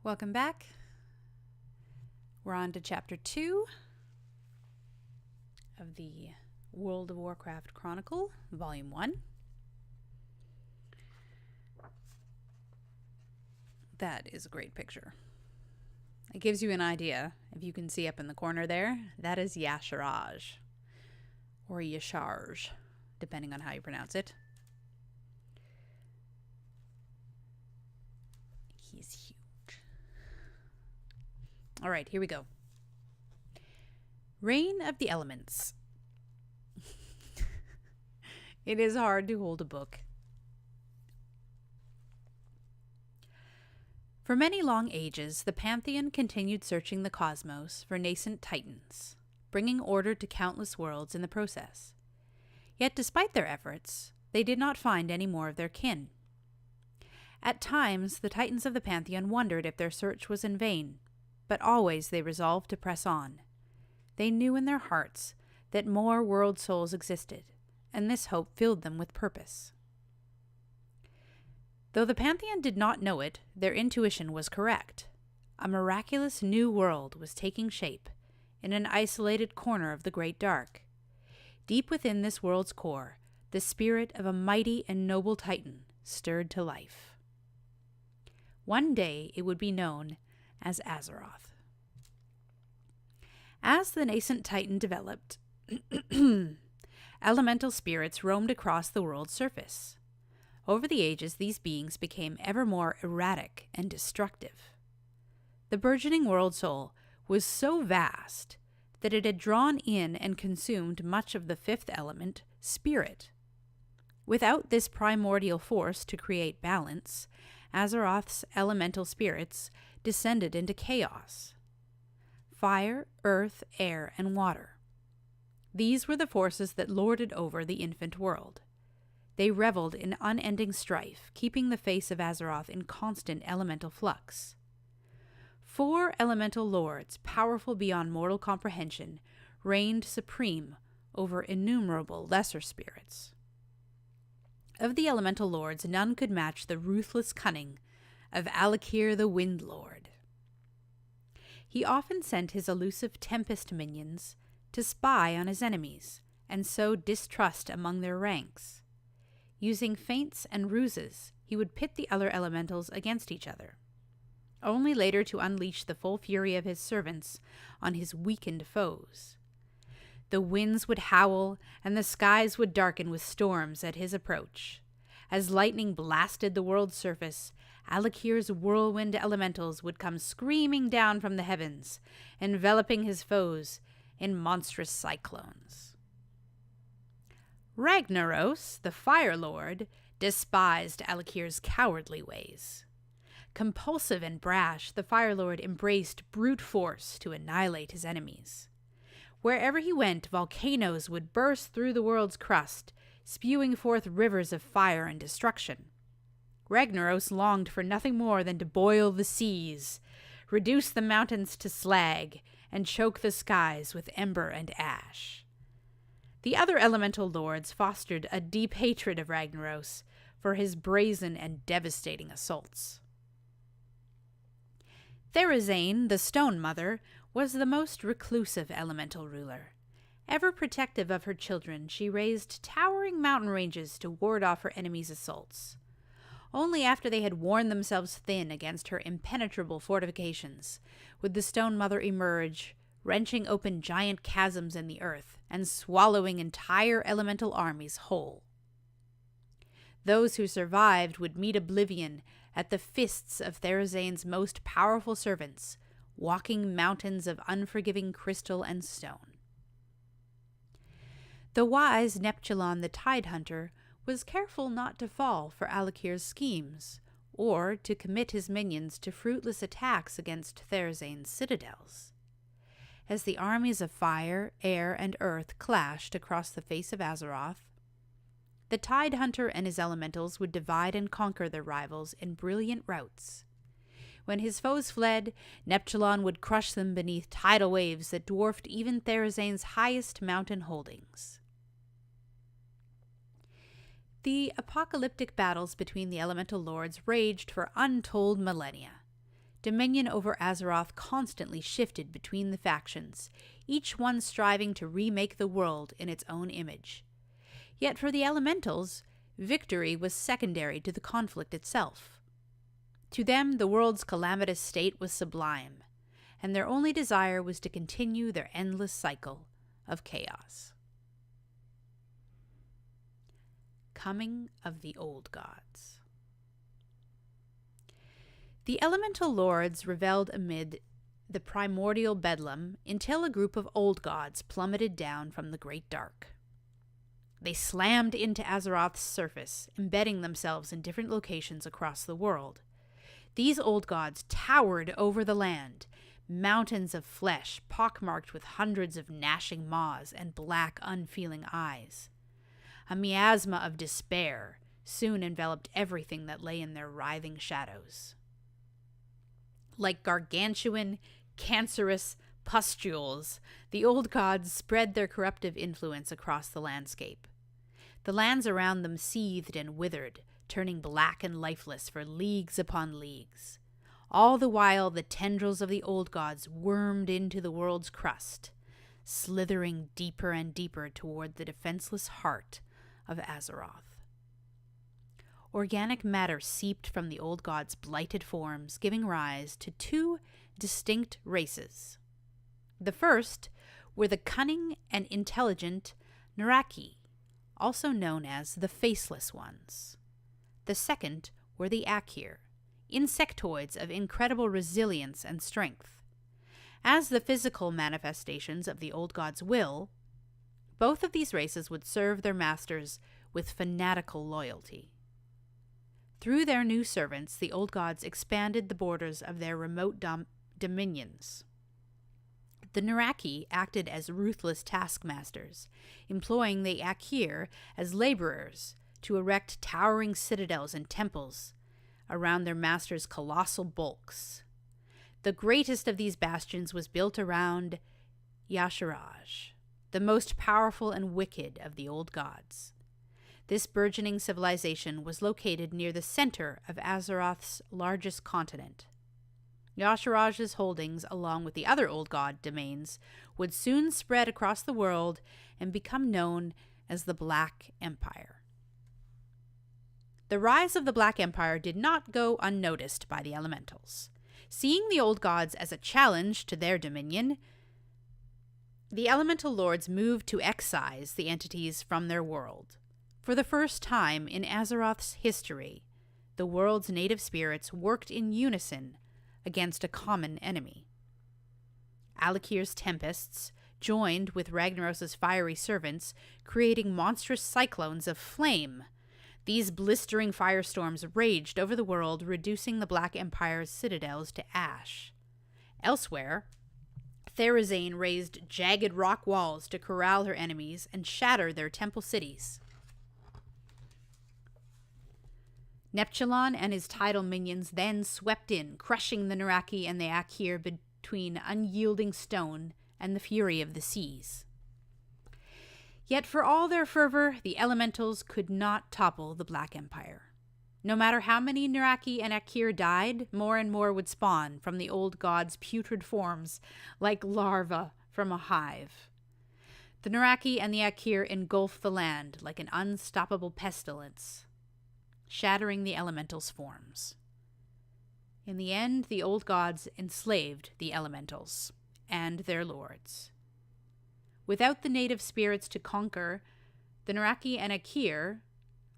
Welcome back. We're on to Chapter 2 of the World of Warcraft Chronicle, Volume 1. That is a great picture. It gives you an idea. If you can see up in the corner there, that is Yasharaj, or Yasharj, depending on how you pronounce it. He's huge. All right, here we go. Reign of the Elements. It is hard to hold a book. For many long ages, the Pantheon continued searching the cosmos for nascent titans, bringing order to countless worlds in the process. Yet despite their efforts, they did not find any more of their kin. At times, the titans of the Pantheon wondered if their search was in vain, but always they resolved to press on. They knew in their hearts that more world souls existed, and this hope filled them with purpose. Though the Pantheon did not know it, their intuition was correct. A miraculous new world was taking shape in an isolated corner of the Great Dark. Deep within this world's core, the spirit of a mighty and noble titan stirred to life. One day it would be known as Azeroth. As the nascent titan developed, elemental spirits roamed across the world's surface. Over the ages, these beings became ever more erratic and destructive. The burgeoning world soul was so vast that it had drawn in and consumed much of the fifth element, spirit. Without this primordial force to create balance, Azeroth's elemental spirits descended into chaos. Fire, earth, air, and water. These were the forces that lorded over the infant world. They reveled in unending strife, keeping the face of Azeroth in constant elemental flux. 4 elemental lords, powerful beyond mortal comprehension, reigned supreme over innumerable lesser spirits. Of the elemental lords, none could match the ruthless cunning of Alakir the Wind Lord. He often sent his elusive Tempest minions to spy on his enemies and sow distrust among their ranks. Using feints and ruses, he would pit the other elementals against each other, only later to unleash the full fury of his servants on his weakened foes. The winds would howl, and the skies would darken with storms at his approach. As lightning blasted the world's surface, Alakir's whirlwind elementals would come screaming down from the heavens, enveloping his foes in monstrous cyclones. Ragnaros, the Fire Lord, despised Alakir's cowardly ways. Compulsive and brash, the Fire Lord embraced brute force to annihilate his enemies. Wherever he went, volcanoes would burst through the world's crust, spewing forth rivers of fire and destruction. Ragnaros longed for nothing more than to boil the seas, reduce the mountains to slag, and choke the skies with ember and ash. The other elemental lords fostered a deep hatred of Ragnaros for his brazen and devastating assaults. Therazane, the Stone Mother, was the most reclusive elemental ruler. Ever protective of her children, she raised towering mountain ranges to ward off her enemies' assaults. Only after they had worn themselves thin against her impenetrable fortifications would the Stone Mother emerge, wrenching open giant chasms in the earth and swallowing entire elemental armies whole. Those who survived would meet oblivion at the fists of Therazane's most powerful servants, walking mountains of unforgiving crystal and stone. The wise Neptulon the Tidehunter was careful not to fall for Alakir's schemes, or to commit his minions to fruitless attacks against Therazane's citadels. As the armies of fire, air, and earth clashed across the face of Azeroth, the Tidehunter and his elementals would divide and conquer their rivals in brilliant routs. When his foes fled, Neptulon would crush them beneath tidal waves that dwarfed even Therazane's highest mountain holdings. The apocalyptic battles between the elemental lords raged for untold millennia. dominion over Azeroth constantly shifted between the factions, each one striving to remake the world in its own image. Yet for the elementals, victory was secondary to the conflict itself. To them, the world's calamitous state was sublime, and their only desire was to continue their endless cycle of chaos. Coming of the Old Gods. The elemental lords reveled amid the primordial bedlam until a group of old gods plummeted down from the great dark. They slammed into Azeroth's surface, embedding themselves in different locations across the world. These old gods towered over the land, mountains of flesh pockmarked with hundreds of gnashing maws and black, unfeeling eyes. A miasma of despair soon enveloped everything that lay in their writhing shadows. Like gargantuan, cancerous pustules, the old gods spread their corruptive influence across the landscape. The lands around them seethed and withered, turning black and lifeless for leagues upon leagues. All the while, the tendrils of the old gods wormed into the world's crust, slithering deeper and deeper toward the defenseless heart of Azeroth. Organic matter seeped from the old gods' blighted forms, giving rise to two distinct races. The first were the cunning and intelligent Naraki, also known as the Faceless Ones. The second were the Akir, insectoids of incredible resilience and strength. As the physical manifestations of the old gods' will, both of these races would serve their masters with fanatical loyalty. Through their new servants, the old gods expanded the borders of their remote dominions. The Naraki acted as ruthless taskmasters, employing the Akir as laborers to erect towering citadels and temples around their masters' colossal bulks. The greatest of these bastions was built around Y'Shaarj, the most powerful and wicked of the old gods. This burgeoning civilization was located near the center of Azeroth's largest continent. Y'Shaarj's holdings, along with the other old god domains, would soon spread across the world and become known as the Black Empire. The rise of the Black Empire did not go unnoticed by the elementals. Seeing the old gods as a challenge to their dominion, the elemental lords moved to excise the entities from their world. For the first time in Azeroth's history, the world's native spirits worked in unison against a common enemy. Alakir's tempests joined with Ragnaros' fiery servants, creating monstrous cyclones of flame. These blistering firestorms raged over the world, reducing the Black Empire's citadels to ash. Elsewhere, Therazane raised jagged rock walls to corral her enemies and shatter their temple cities. Neptulon and his tidal minions then swept in, crushing the Naraki and the Akir between unyielding stone and the fury of the seas. Yet for all their fervor, the elementals could not topple the Black Empire. No matter how many Naraki and Akir died, more and more would spawn from the old gods' putrid forms like larvae from a hive. The Naraki and the Akir engulfed the land like an unstoppable pestilence, shattering the elementals' forms. In the end, the old gods enslaved the elementals and their lords. Without the native spirits to conquer the Naraki and Akir,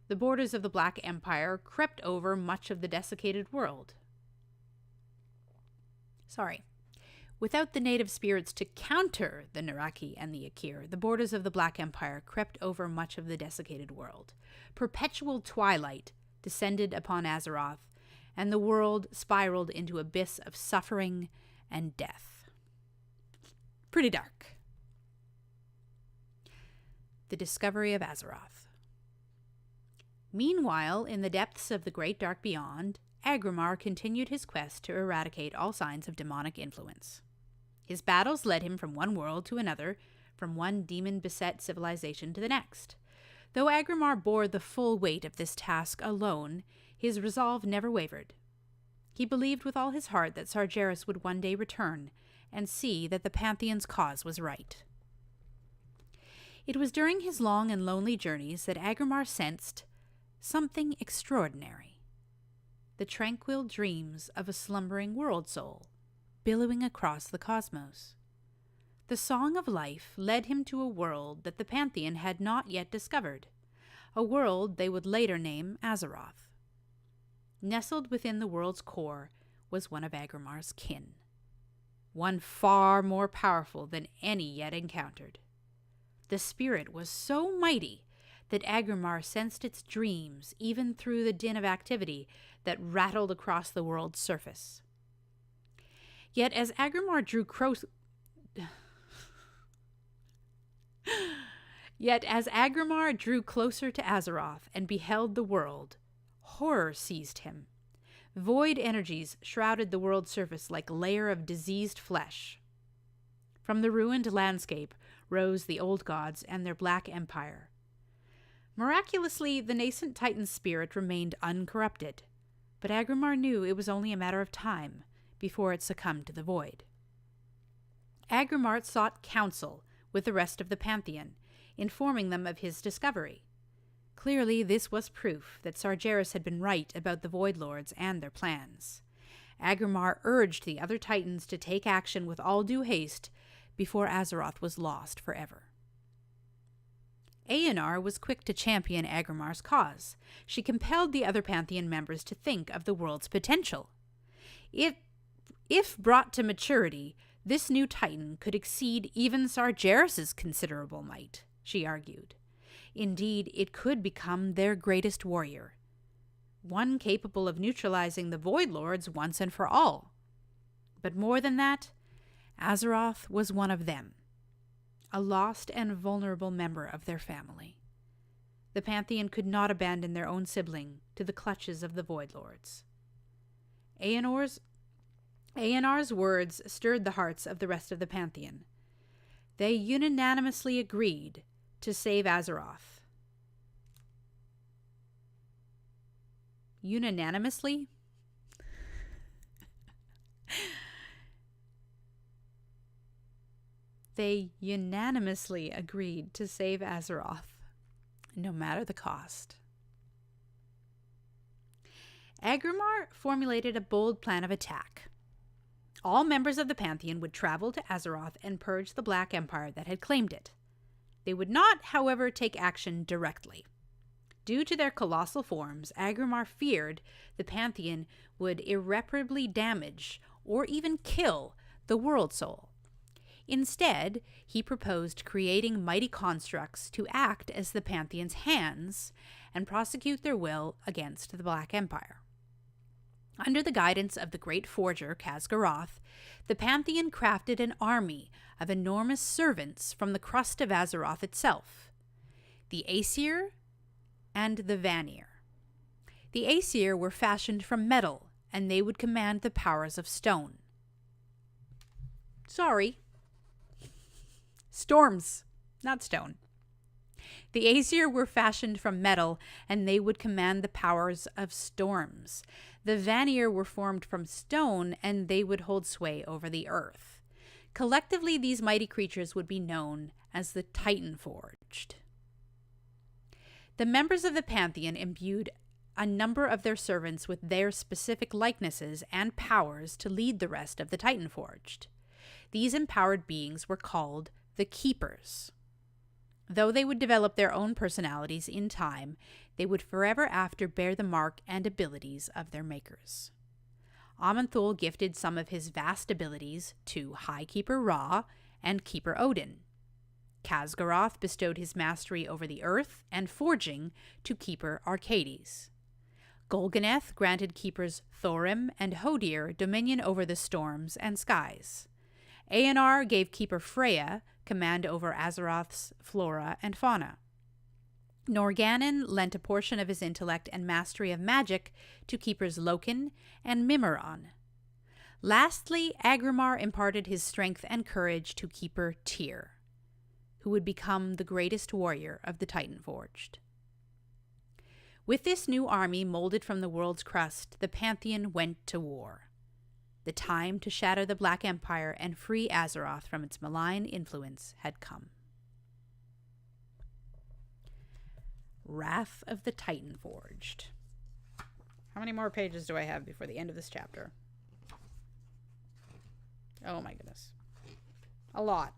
the borders of the Black Empire crept over much of the desiccated world. Without the native spirits to counter the Naraki and the Akir, the borders of the Black Empire crept over much of the desiccated world. Perpetual twilight descended upon Azeroth, and the world spiraled into an abyss of suffering and death. Pretty dark. The Discovery of Azeroth. Meanwhile, in the depths of the Great Dark Beyond, Agrimar continued his quest to eradicate all signs of demonic influence. His battles led him from one world to another, from one demon-beset civilization to the next. Though Agrimar bore the full weight of this task alone, his resolve never wavered. He believed with all his heart that Sargeras would one day return and see that the Pantheon's cause was right. It was during his long and lonely journeys that Agramar sensed something extraordinary. The tranquil dreams of a slumbering world soul, billowing across the cosmos. The song of life led him to a world that the Pantheon had not yet discovered, a world they would later name Azeroth. Nestled within the world's core was one of Agramar's kin, one far more powerful than any yet encountered. The spirit was so mighty that Agramar sensed its dreams even through the din of activity that rattled across the world's surface. Yet as Agramar drew closer to Azeroth and beheld the world, horror seized him. Void energies shrouded the world's surface like a layer of diseased flesh. From the ruined landscape rose the old gods and their black empire. Miraculously, the nascent Titan spirit remained uncorrupted, but Agramar knew it was only a matter of time before it succumbed to the void. Agramar sought counsel with the rest of the Pantheon, informing them of his discovery. Clearly, this was proof that Sargeras had been right about the Void Lords and their plans. Agramar urged the other Titans to take action with all due haste before Azeroth was lost forever. Aenar was quick to champion Agramar's cause. She compelled the other Pantheon members to think of the world's potential. If brought to maturity, this new Titan could exceed even Sargeras' considerable might, she argued. Indeed, it could become their greatest warrior, one capable of neutralizing the Void Lords once and for all. But more than that, Azeroth was one of them, a lost and vulnerable member of their family. The Pantheon could not abandon their own sibling to the clutches of the Void Lords. Aenar's words stirred the hearts of the rest of the Pantheon. They unanimously agreed to save Azeroth. Unanimously? They unanimously agreed to save Azeroth, no matter the cost. Agramar formulated a bold plan of attack. All members of the Pantheon would travel to Azeroth and purge the Black Empire that had claimed it. They would not, however, take action directly. Due to their colossal forms, Agramar feared the Pantheon would irreparably damage or even kill the World Soul. Instead, he proposed creating mighty constructs to act as the Pantheon's hands and prosecute their will against the Black Empire. Under the guidance of the great forger, Khaz'garath, the Pantheon crafted an army of enormous servants from the crust of Azeroth itself, the Aesir and the Vanir. The Aesir were fashioned from metal, and they would command the powers of stone. Storms, not stone. The Aesir were fashioned from metal, and they would command the powers of storms. The Vanir were formed from stone, and they would hold sway over the earth. Collectively, these mighty creatures would be known as the Titanforged. The members of the Pantheon imbued a number of their servants with their specific likenesses and powers to lead the rest of the Titanforged. These empowered beings were called the Keepers. Though they would develop their own personalities in time, they would forever after bear the mark and abilities of their makers. Aman'Thul gifted some of his vast abilities to High Keeper Ra and Keeper Odin. Khaz'garath bestowed his mastery over the earth and forging to Keeper Arcades. Golganeth granted Keepers Thorim and Hodir dominion over the storms and skies. Aenar gave Keeper Freya command over Azeroth's flora and fauna. Norgannon lent a portion of his intellect and mastery of magic to Keepers Loken and Mimiron. Lastly, Agramar imparted his strength and courage to Keeper Tyr, who would become the greatest warrior of the Titanforged. With this new army molded from the world's crust, the Pantheon went to war. The time to shatter the Black Empire and free Azeroth from its malign influence had come. Wrath of the Titanforged. How many more pages do I have before the end of this chapter? Oh my goodness. A lot.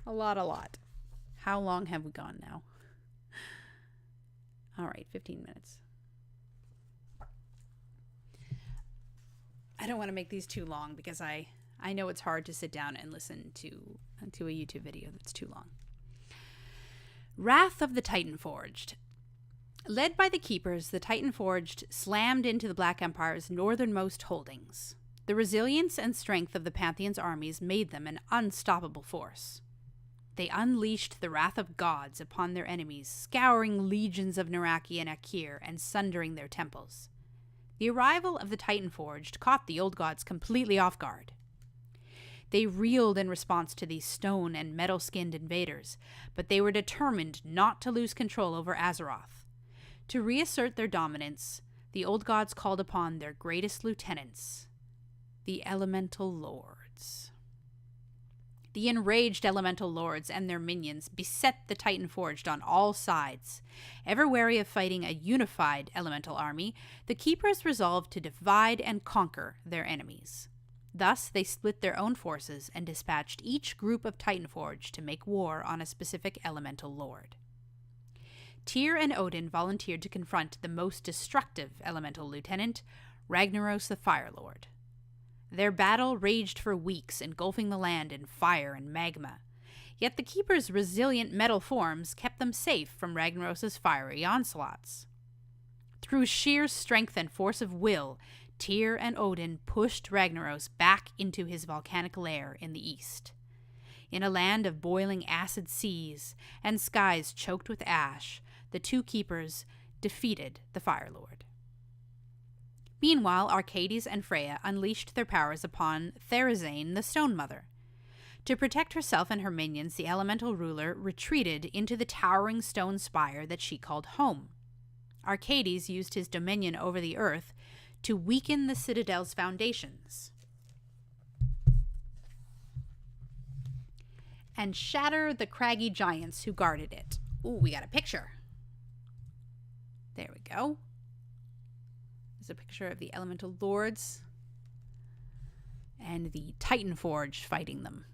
A lot. How long have we gone now? All right, 15 minutes. I don't want to make these too long because I know it's hard to sit down and listen to a YouTube video that's too long. Wrath of the Titanforged. Led by the Keepers, the Titanforged slammed into the Black Empire's northernmost holdings. The resilience and strength of the Pantheon's armies made them an unstoppable force. They unleashed the wrath of gods upon their enemies, scouring legions of Naraki and Akir and sundering their temples. The arrival of the Titanforged caught the old gods completely off guard. They reeled in response to these stone and metal-skinned invaders, but they were determined not to lose control over Azeroth. To reassert their dominance, the old gods called upon their greatest lieutenants, the Elemental Lords. The enraged Elemental Lords and their minions beset the Titanforged on all sides. Ever wary of fighting a unified Elemental army, the Keepers resolved to divide and conquer their enemies. Thus, they split their own forces and dispatched each group of Titanforged to make war on a specific Elemental Lord. Tyr and Odin volunteered to confront the most destructive Elemental Lieutenant, Ragnaros the Fire Lord. Their battle raged for weeks, engulfing the land in fire and magma. Yet the Keepers' resilient metal forms kept them safe from Ragnaros' fiery onslaughts. Through sheer strength and force of will, Tyr and Odin pushed Ragnaros back into his volcanic lair in the east. In a land of boiling acid seas and skies choked with ash, the two Keepers defeated the Fire Lord. Meanwhile, Arcades and Freya unleashed their powers upon Therazane, the Stone Mother. To protect herself and her minions, the elemental ruler retreated into the towering stone spire that she called home. Arcades used his dominion over the earth to weaken the citadel's foundations and shatter the craggy giants who guarded it. Ooh, we got a picture. There we go. There's a picture of the Elemental Lords and the Titanforged fighting them.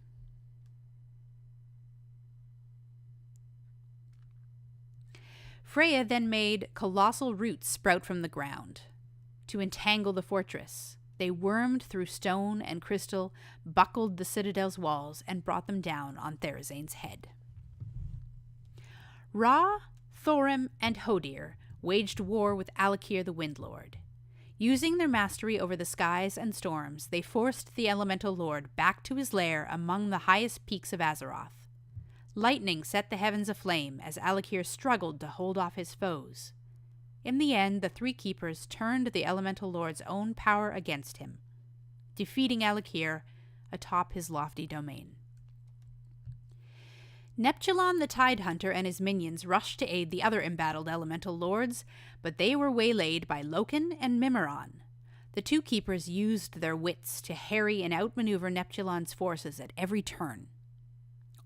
Freya then made colossal roots sprout from the ground. To entangle the fortress, they wormed through stone and crystal, buckled the citadel's walls, and brought them down on Therazane's head. Ra, Thorim, and Hodir waged war with Alakir the Windlord. Using their mastery over the skies and storms, they forced the Elemental Lord back to his lair among the highest peaks of Azeroth. Lightning set the heavens aflame as Alakir struggled to hold off his foes. In the end, the three Keepers turned the Elemental Lord's own power against him, defeating Alakir atop his lofty domain. Neptulon the Tidehunter and his minions rushed to aid the other embattled Elemental Lords, but they were waylaid by Loken and Mimiron. The two Keepers used their wits to harry and outmaneuver Neptulon's forces at every turn.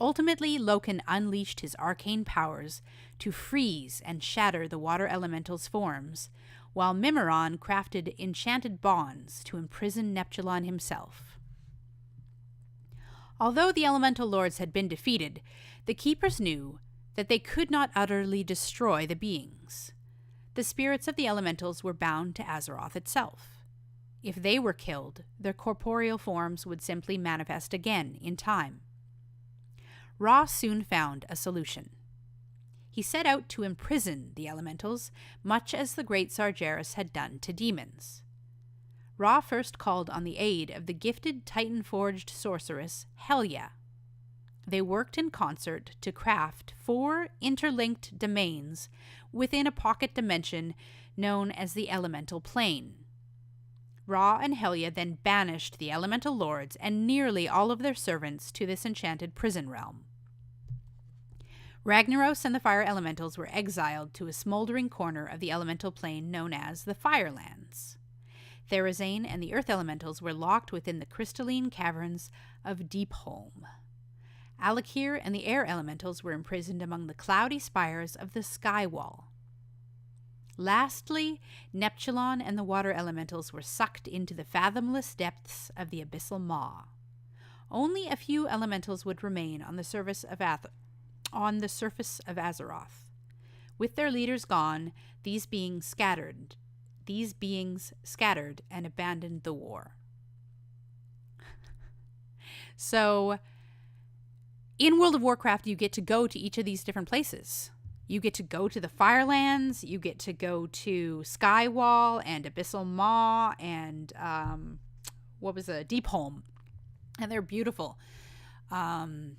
Ultimately, Loken unleashed his arcane powers to freeze and shatter the water elemental's forms, while Mimiron crafted enchanted bonds to imprison Neptulon himself. Although the Elemental Lords had been defeated, the Keepers knew that they could not utterly destroy the beings. The spirits of the elementals were bound to Azeroth itself. If they were killed, their corporeal forms would simply manifest again in time. Ra soon found a solution. He set out to imprison the elementals, much as the great Sargeras had done to demons. Ra first called on the aid of the gifted Titanforged sorceress Helya. They worked in concert to craft 4 interlinked domains within a pocket dimension known as the Elemental Plane. Ra and Helya then banished the Elemental Lords and nearly all of their servants to this enchanted prison realm. Ragnaros and the fire elementals were exiled to a smoldering corner of the elemental plane known as the Firelands. Therazane and the earth elementals were locked within the crystalline caverns of Deepholm. Alakir and the air elementals were imprisoned among the cloudy spires of the Sky Wall. Lastly, Neptulon and the water elementals were sucked into the fathomless depths of the abyssal maw. Only a few elementals would remain on the surface of Azeroth. With their leaders gone, these beings scattered and abandoned the war. So, in World of Warcraft, you get to go to each of these different places. You get to go to the Firelands, you get to go to Skywall and Abyssal Maw and Deepholm. And they're beautiful. And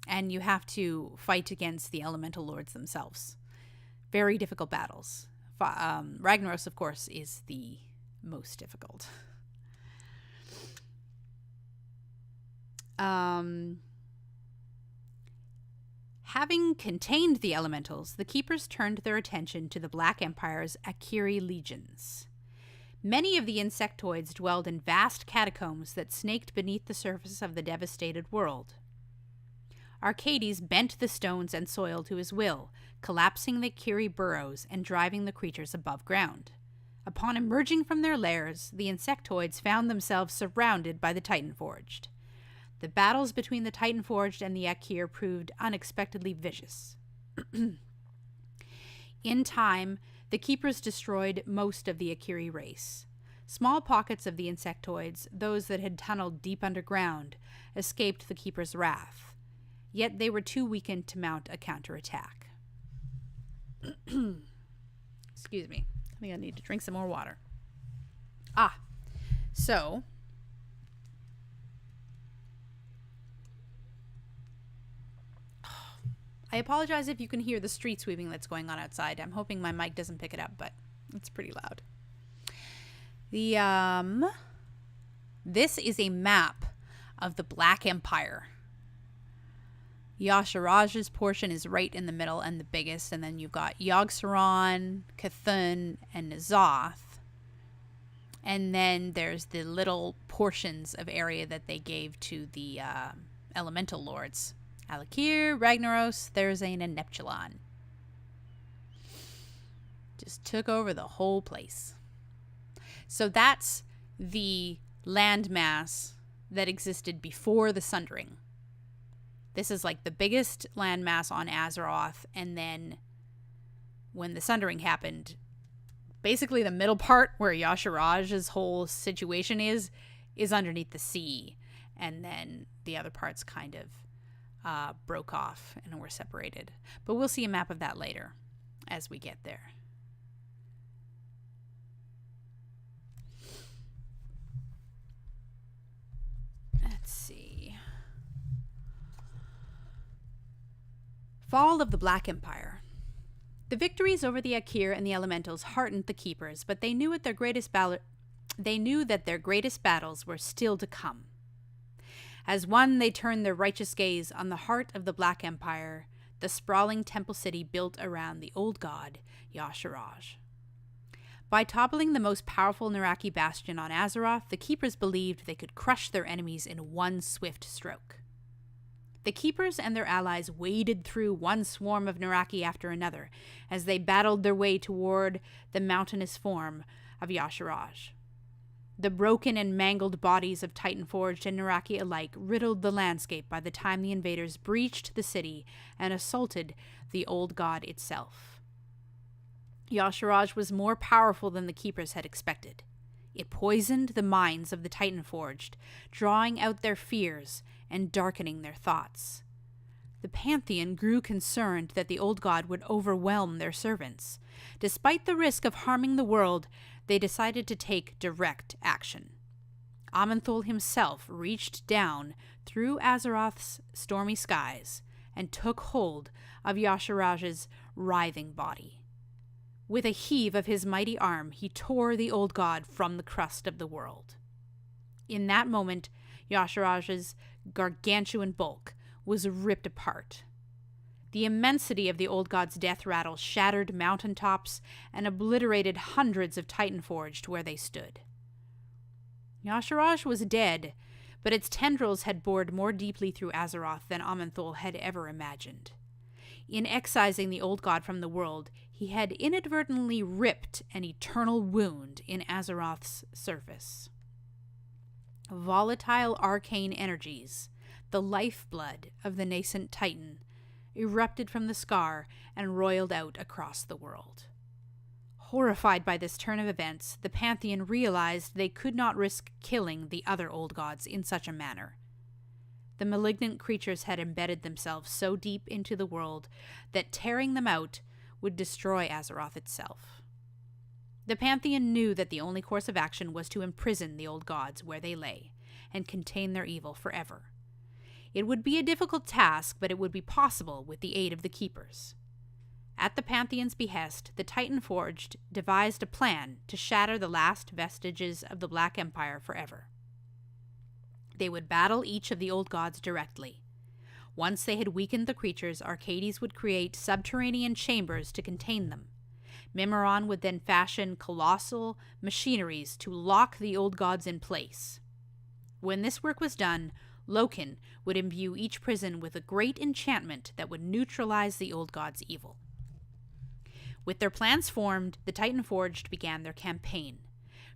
you have to fight against the elemental lords themselves. Very difficult battles. Ragnaros, of course, is the most difficult. Having contained the elementals, the Keepers turned their attention to the Black Empire's Akiri legions. Many of the insectoids dwelled in vast catacombs that snaked beneath the surface of the devastated world. Arcades bent the stones and soil to his will, collapsing the Akiri burrows and driving the creatures above ground. Upon emerging from their lairs, the insectoids found themselves surrounded by the Titanforged. The battles between the Titanforged and the Akir proved unexpectedly vicious. In time, the Keepers destroyed most of the Akiri race. Small pockets of the insectoids, those that had tunneled deep underground, escaped the Keepers' wrath. Yet they were too weakened to mount a counterattack. Excuse me. I think I need to drink some more water. So I apologize if you can hear the street sweeping that's going on outside. I'm hoping my mic doesn't pick it up, but it's pretty loud. This is a map of the Black Empire. Yasharaj's portion is right in the middle and the biggest, and then you've got Yogg-Saron, Cthulhu, and N'Zoth. And then there's the little portions of area that they gave to the elemental lords. Alakir, Ragnaros, Therazane, and Neptulon. Just took over the whole place. So that's the landmass that existed before the Sundering. This is like the biggest landmass on Azeroth, and then when the Sundering happened, basically the middle part where Yasharaj's whole situation is underneath the sea, and then the other parts kind of broke off and were separated. But we'll see a map of that later as we get there. Let's see. Fall of the Black Empire. The victories over the Akir and the Elementals heartened the Keepers, but they knew that their greatest battles were still to come. As one, they turned their righteous gaze on the heart of the Black Empire, the sprawling temple city built around the old god, Yasharaj. By toppling the most powerful Naraki bastion on Azeroth, the Keepers believed they could crush their enemies in one swift stroke. The Keepers and their allies waded through one swarm of Naraki after another as they battled their way toward the mountainous form of Yasharaj. The broken and mangled bodies of Titanforged and Naraki alike riddled the landscape by the time the invaders breached the city and assaulted the old god itself. Yasharaj was more powerful than the Keepers had expected. It poisoned the minds of the Titanforged, drawing out their fears and darkening their thoughts. The Pantheon grew concerned that the old god would overwhelm their servants. Despite the risk of harming the world, they decided to take direct action. Amenthul himself reached down through Azeroth's stormy skies and took hold of Yasharaj's writhing body. With a heave of his mighty arm, he tore the old god from the crust of the world. In that moment, Yasharaj's gargantuan bulk was ripped apart. The immensity of the old god's death rattle shattered mountaintops and obliterated hundreds of Titanforged where they stood. Y'Shaarj was dead, but its tendrils had bored more deeply through Azeroth than Aman'Thul had ever imagined. In excising the old god from the world, he had inadvertently ripped an eternal wound in Azeroth's surface. Volatile arcane energies, the lifeblood of the nascent Titan, erupted from the scar and roiled out across the world. Horrified by this turn of events, the Pantheon realized they could not risk killing the other old gods in such a manner. The malignant creatures had embedded themselves so deep into the world that tearing them out would destroy Azeroth itself. The Pantheon knew that the only course of action was to imprison the old gods where they lay, and contain their evil forever. It would be a difficult task, but it would be possible with the aid of the Keepers. At the Pantheon's behest, the Titanforged devised a plan to shatter the last vestiges of the Black Empire forever. They would battle each of the old gods directly. Once they had weakened the creatures, Arcades would create subterranean chambers to contain them. Mimiron would then fashion colossal machineries to lock the old gods in place. When this work was done, Loken would imbue each prison with a great enchantment that would neutralize the old god's evil. With their plans formed, the Titanforged began their campaign.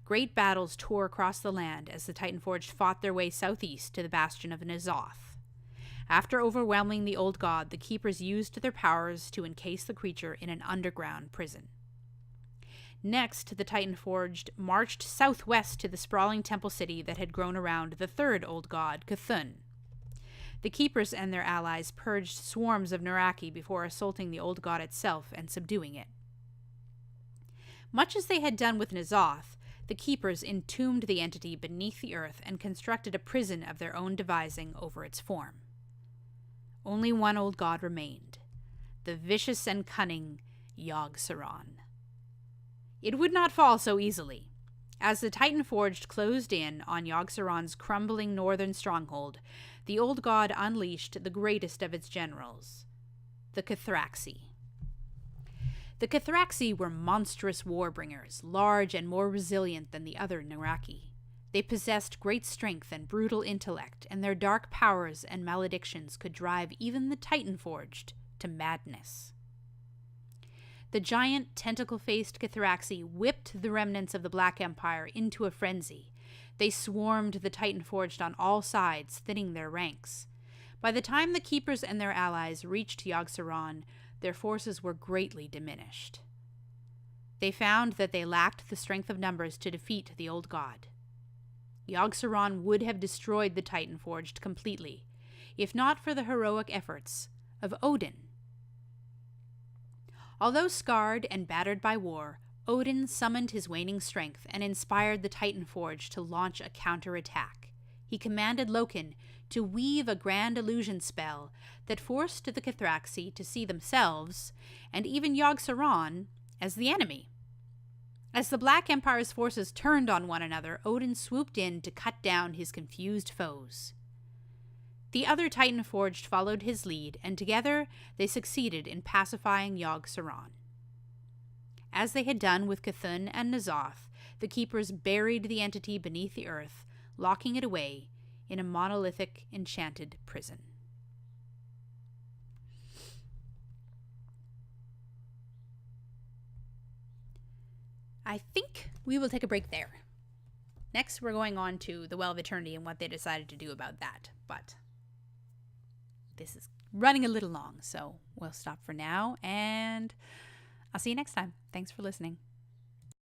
Great battles tore across the land as the Titanforged fought their way southeast to the bastion of N'Zoth. After overwhelming the old god, the Keepers used their powers to encase the creature in an underground prison. Next, the Titanforged marched southwest to the sprawling temple city that had grown around the third old god, Cthulhu. The Keepers and their allies purged swarms of Nuraki before assaulting the old god itself and subduing it. Much as they had done with N'Zoth, the Keepers entombed the entity beneath the earth and constructed a prison of their own devising over its form. Only one old god remained, the vicious and cunning Yogg-Saron. It would not fall so easily. As the Titanforged closed in on Yogg-Saron's crumbling northern stronghold, the old god unleashed the greatest of its generals, the Cathraxi. The Cathraxi were monstrous warbringers, large and more resilient than the other Nuraki. They possessed great strength and brutal intellect, and their dark powers and maledictions could drive even the Titanforged to madness. The giant, tentacle-faced Cathraxi whipped the remnants of the Black Empire into a frenzy. They swarmed the Titanforged on all sides, thinning their ranks. By the time the Keepers and their allies reached Yogg-Saron, their forces were greatly diminished. They found that they lacked the strength of numbers to defeat the old god. Yogg-Saron would have destroyed the Titanforged completely, if not for the heroic efforts of Odin. Although scarred and battered by war, Odin summoned his waning strength and inspired the Titanforged to launch a counterattack. He commanded Loken to weave a grand illusion spell that forced the Cathraxi to see themselves, and even Yogg-Saron, as the enemy. As the Black Empire's forces turned on one another, Odin swooped in to cut down his confused foes. The other Titanforged followed his lead, and together they succeeded in pacifying Yogg-Saron. As they had done with Cthulhu and N'Zoth, the Keepers buried the entity beneath the earth, locking it away in a monolithic, enchanted prison. I think we will take a break there. Next, we're going on to the Well of Eternity and what they decided to do about that, but this is running a little long, so we'll stop for now, and I'll see you next time. Thanks for listening.